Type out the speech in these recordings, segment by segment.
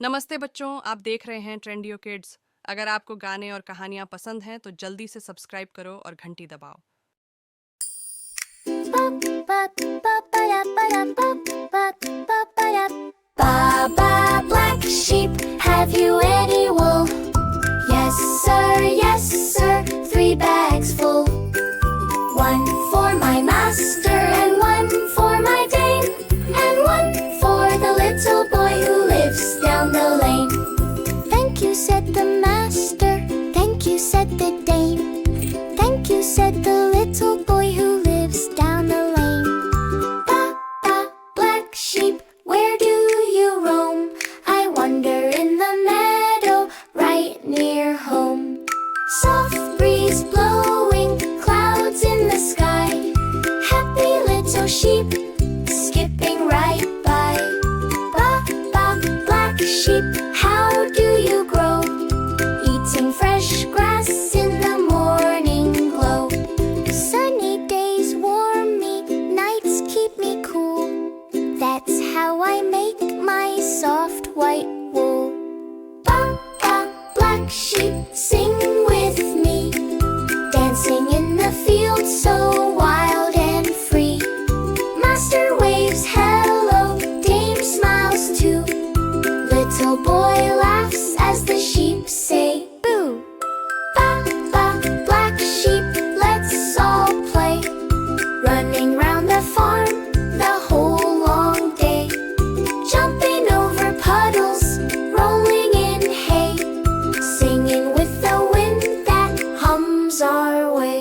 नमस्ते बच्चों, आप देख रहे हैं ट्रेंडियो किड्स। अगर आपको गाने और कहानियाँ पसंद हैं तो जल्दी से सब्सक्राइब करो और घंटी दबाओ। Baba, black sheep, have you any wool? Yes sir, 3 bags full. 1 for my master and 1 for my dame, and 1 for the little boy who lives down the lane. Thank you, said the master. Thank you, said the dame. Thank you, said the little boy who lives down the lane. Ba, black sheep, where do you roam? I wander in the meadow right near home. Soft breeze blowing, clouds in the sky. Happy little sheep, skipping right by. Ba, black sheep, how do you grow? Eating fresh grass in the morning glow. Sunny days warm me, nights keep me cool. That's how I make my soft white wool. Ba, black sheep, sing with me. Dancing in the field so wild and free. Master waves hello, Dame smiles too. Little boy laughs as the sheep say boo. Ba, black sheep, let's all play. Running round the farm the whole long day. Jumping over puddles, rolling in hay. Singing with the wind that hums our way.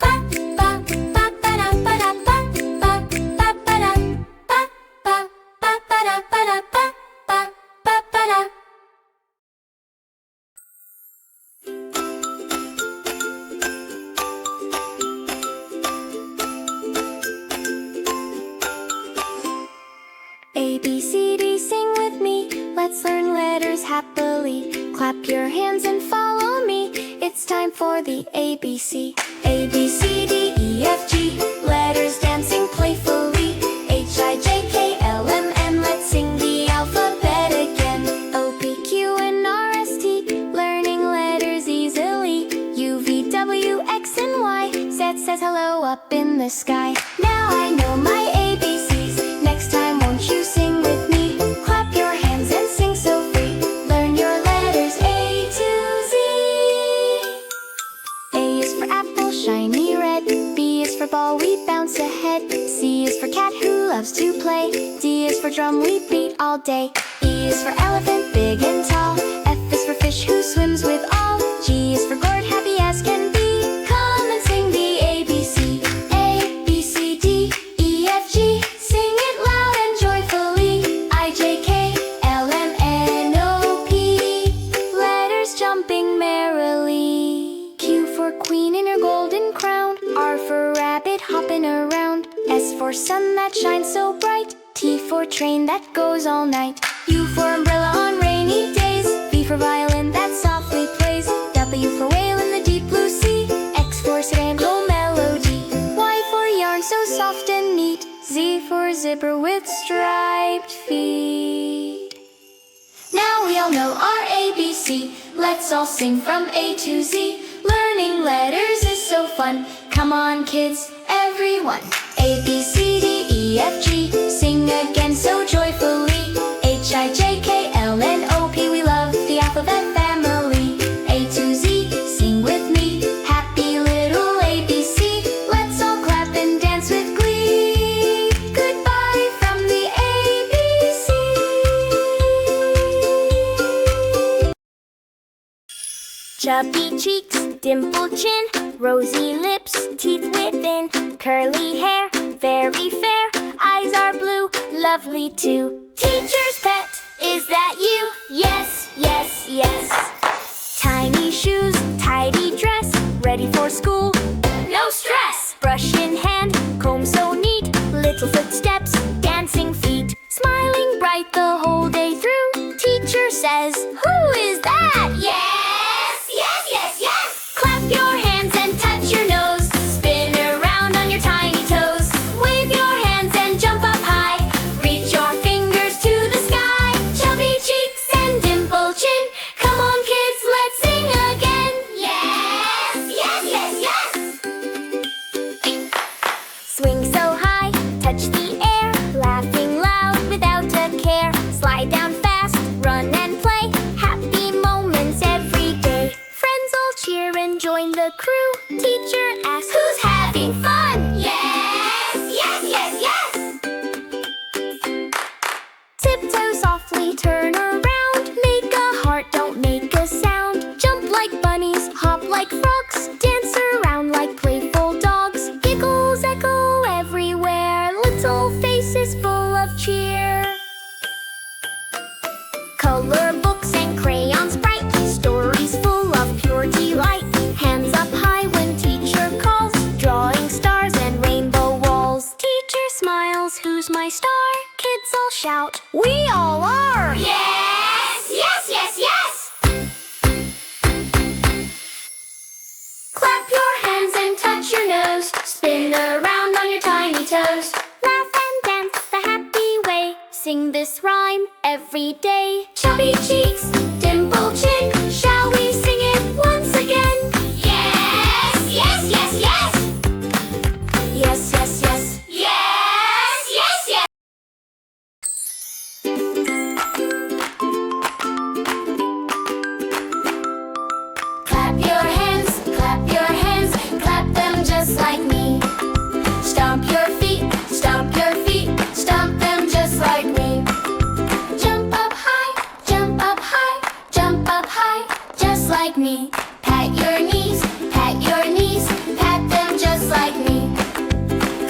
Ba, ba, ba, ba, da, ba, da, ba, ba, ba, ba, da, ba, ba, ba, ba, da, ba, da, ba, ba, ba, ba, da. A, B, C, D, sing with me. Let's learn letters happily. Clap your hands and follow me. It's time for the ABC. A, B, C, D, E, F, G. Letters dancing playfully. H, I, J, K, L, M, N. Let's sing the alphabet again. O, P, Q, and R, S, T. Learning letters easily. U, V, W, X, and Y. Z says hello up in the sky. Now I know my ABCs. Next time won't you sing with me? Clap your hands and sing so free. Learn your letters A to Z. A is for apple, shiny red. B is for ball, we bounce ahead. C is for cat who loves to play. D is for drum, we beat all day. E is for elephant, big and tall. F is for fish who swims with all. G is for gourd, happy as can be. Come and sing the ABC. A, B, C, D, E, F, G. Sing it loud and joyfully. I, J, K, L, M, N, O, P. Letters jumping merrily. Q for queen in her golden crown. R for rabbit hopping around. S for sun that shines so bright. T for train that goes all night. U for umbrella on rainy days. V for violin that softly plays. W for whale in the deep blue sea. X for sandal melody. Y for yarn so soft and neat. Z for zipper with striped feet. Now we all know our ABC. Let's all sing from A to Z. Learning letters is so fun. Come on kids, everyone. A, B, C, D, E, F, G. Sing again so joyfully. H, I, J, K, L, N, O, P. We love the alphabet family. A to Z, sing with me. Happy little ABC. Let's all clap and dance with glee. Goodbye from the ABC. Chubby cheeks, dimpled chin, rosy lips, teeth within, curly hair, very fair, eyes are blue, lovely too. Teacher's pet, is that you? Yes, yes, yes. Tiny shoes, tidy dress, ready for school, no stress. Brush in hand, comb so neat, little footsteps, dancing feet, smiling bright the whole day through. Teacher says, who is that? Yes, yes, yes, yes. Clap your hands and touch your nose. Spin around on your tiny toes. Wave your hands and jump up high. Reach your fingers to the sky. Chubby cheeks the crew. Teacher asks, who's having fun? Yes, yes, yes, yes. Tiptoe softly, turn around. Make a heart, don't make a sound. Jump like bunnies, hop like frogs. Dance around like playful dogs. Giggles echo everywhere. Little faces full of cheer. Color books and crayons bright. Stories full of pure delight. Hands up high when teacher calls. Drawing stars and rainbow walls. Teacher smiles, who's my star? Kids all shout, we all are! Yes, yes, yes, yes! Clap your hands and touch your nose. Spin around on your tiny toes. Laugh and dance the happy way. Sing this rhyme every day. Chubby cheeks, dimple chin. Shall we sing it once again? Yes, yes, yes, yes! Yes, yes, yes. Yes, yes, yes! Clap your hands, clap them just like me. Stomp your feet, stomp your feet, stomp them just like me. Jump up high, jump up high, jump up high, just like me. Pat your knees, pat them just like me.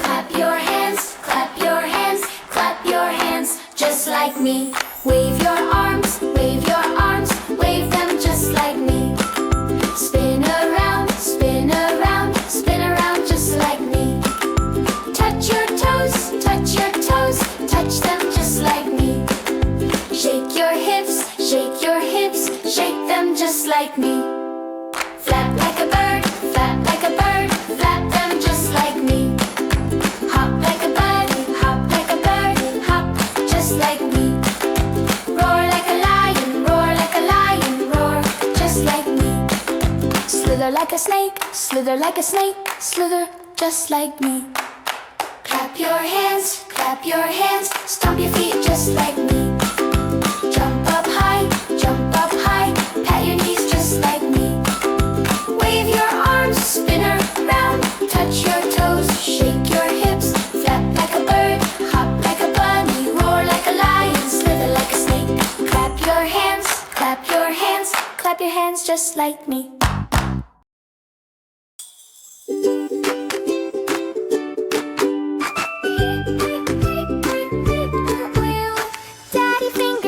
Clap your hands, clap your hands, clap your hands, just like me. Wave your arms, wave them just like me. Spin around, spin around, spin around just like me. Touch your toes, touch your toes, touch them just like me. Shake your hips, shake your hips, shake them just like me. Flap like a bird, flap like a bird, flap them just like me. Hop like a bird, hop like a bird, hop just like me. Roar like a lion, roar like a lion, roar just like me. Slither like a snake, slither like a snake, slither just like me. Clap your hands, stomp your feet just like me. Jump up high, pat your knees just like me. Wave your arms, spin around, touch your toes, shake your hips. Flap like a bird, hop like a bunny, roar like a lion, slither like a snake. Clap your hands, clap your hands, clap your hands just like me.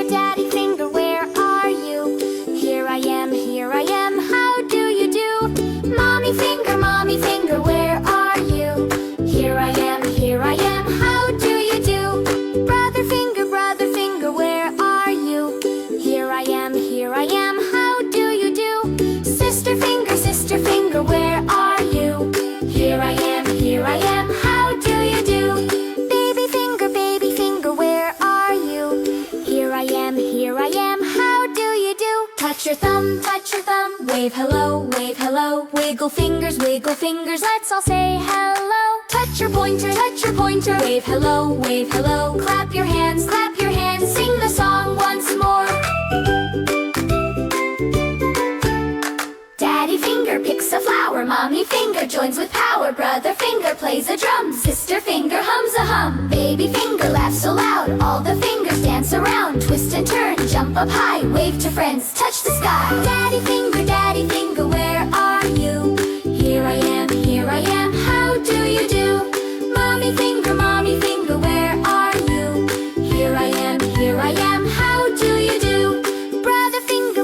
Daddy finger, where are you? Here I am, how do you do? Mommy finger, where are you? Here I am, how do you do? Brother finger, where are you? Here I am, how do you do? Sister finger, where are you? Here I am, how do you do? Baby finger, where are you? Here I am, how do you do? Touch your thumb, wave hello, wiggle fingers, let's all say hello. Touch your pointer, wave hello, clap your hands, sing the song once more. Daddy finger picks a flower, mommy finger joins with power, brother finger plays a drum, sister finger hums a hum, baby finger laughs so loud, all the fingers dance around, twist and turn, jump up high, wave to friends, touch the sky. Daddy finger, where are you? Here I am, how do you do? Mommy finger, where are you? Here I am, how do you do? Brother finger,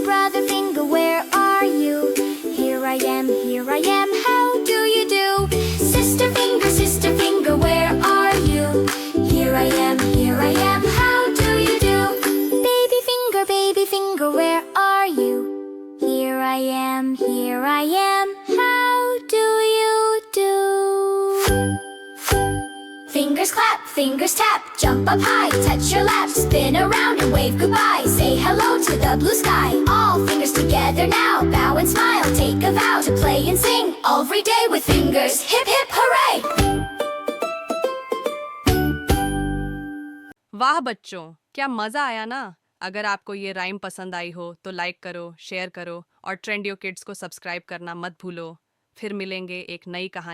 where are you? Here I am, how do you do? Sister finger, where are you? Here I am, how do you do? Baby finger, where are you? Here I am, how do you do? Fingers clap, fingers tap, jump up high, touch your lap, spin around and wave goodbye. Say hello to the blue sky. All fingers together now, bow and smile, take a vow to play and sing every day with fingers. Hip hip hooray! वाह बच्चों, क्या मज़ा आया ना। अगर आपको ये rhyme पसंद आई हो तो लाइक करो, शेयर करो और ट्रेंडियो किड्स को सब्सक्राइब करना मत भूलो। फिर मिलेंगे एक नई कहानी